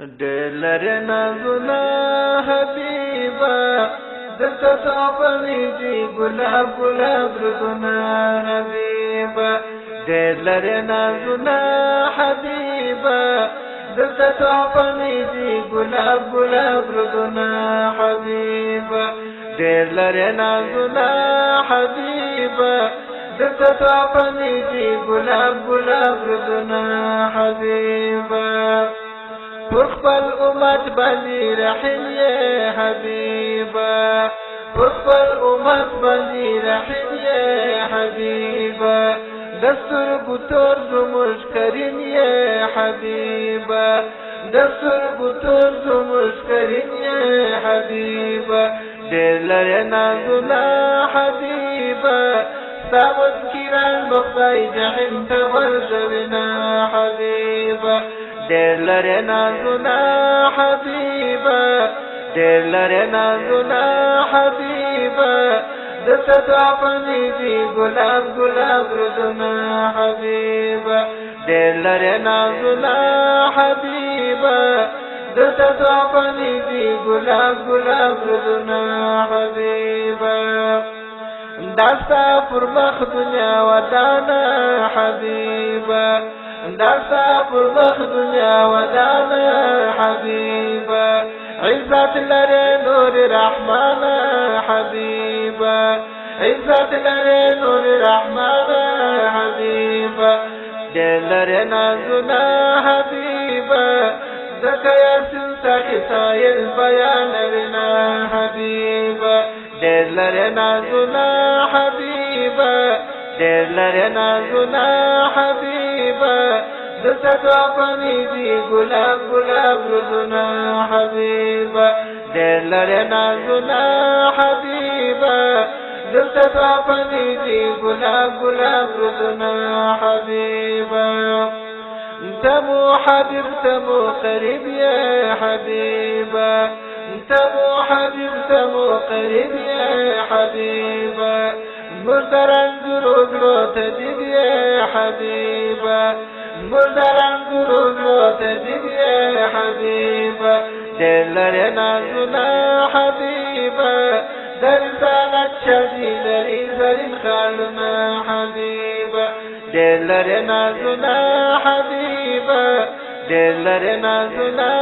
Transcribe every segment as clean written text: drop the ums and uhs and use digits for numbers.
دلر نازنا حبیبا دلتا توپنی جی گلاب گلاب ردنا حبیبا دلر نازنا حبیبا دلتا توپنی جی گلاب گلاب ردنا حبیبا دلر نازنا حبیبا دلتا توپنی جی گلاب گلاب ردنا حبیبا فرقبل أمت بني رحل يا حبيبا فرقبل أمت بني رحل يا حبيبا دستور بطور مشكرين يا حبيبا دستور بطور مشكرين يا حبيبا دلر نازنا حبيبا سامت كيران بخطاي جحيم تبرزبنا حبيبا دلر نازنا حبيبا دلر نازنا حبيبا دلتا توپنی جی گلاب گلاب ردنا حبيبا دلر نازنا حبيبا دلتا توپنی جی گلاب گلاب ردنا حبيبا داستا پر مخ دنیا ودانا حبيبا داستا پر مخ دنیا ودانا حبيبا عزت لري نور رحمان حبيبا عزت لري نور رحمان حبيبا دلر نازنا حبيبا زكايا سنتا كتاي البيان لنا حبيبا دلر نازنا حبيبا دلر نازنا حبيبا دلتا توپنی جی گلاب گلاب ردنا حبيبا دلر نازنا حبيبا دلتا توپنی جی گلاب گلاب ردنا حبيبا تمو حبيب تمو قريب يا حبيبا تمو حبيب تمو قريب يا حبيبا مردران دروب لو تجيب يا حبيبا مردران دروب لو تجيب يا حبيبا دلر نازنا حبيبا درسانت شديد الإنسان خالنا حبيبا دلر نازنا حبيبا دلر نازنا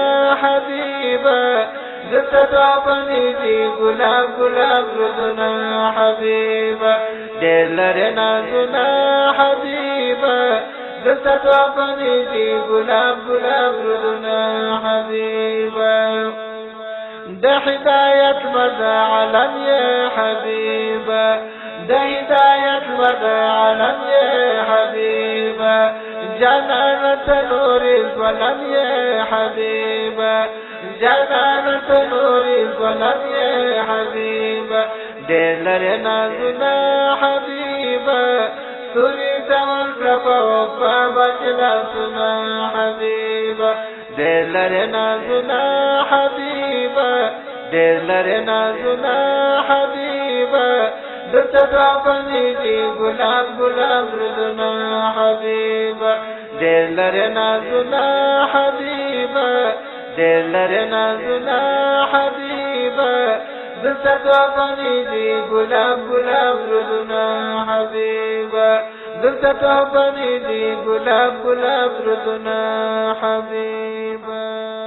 حبيبا دلتا توپنی جی گلاب گلاب ردنا حبيبا دلر نازنا حبيبا دلتا توپنی جی گلاب گلاب ردنا حبيبا ده هداية مدى علم يا حبيبا ده هداية مدى علم يا حبيبا جنانة نور الظلم يا حبيبا جنانة نور الظلم يا حبيبا دلر نازنا حبيبا تريد والرفا وفا جلاسنا حبيبا دلر نازنا حبيبا دلر نازنا حبيبا دلتا توپنی جی گلاب گلاب ردنا حبيبا دلر نازنا حبيبا دلر نازنا حبيبا دلتا توپنی جی گلاب گلاب ردنا حبيبا دلتا توپنی جی گلاب گلاب ردنا حبيبا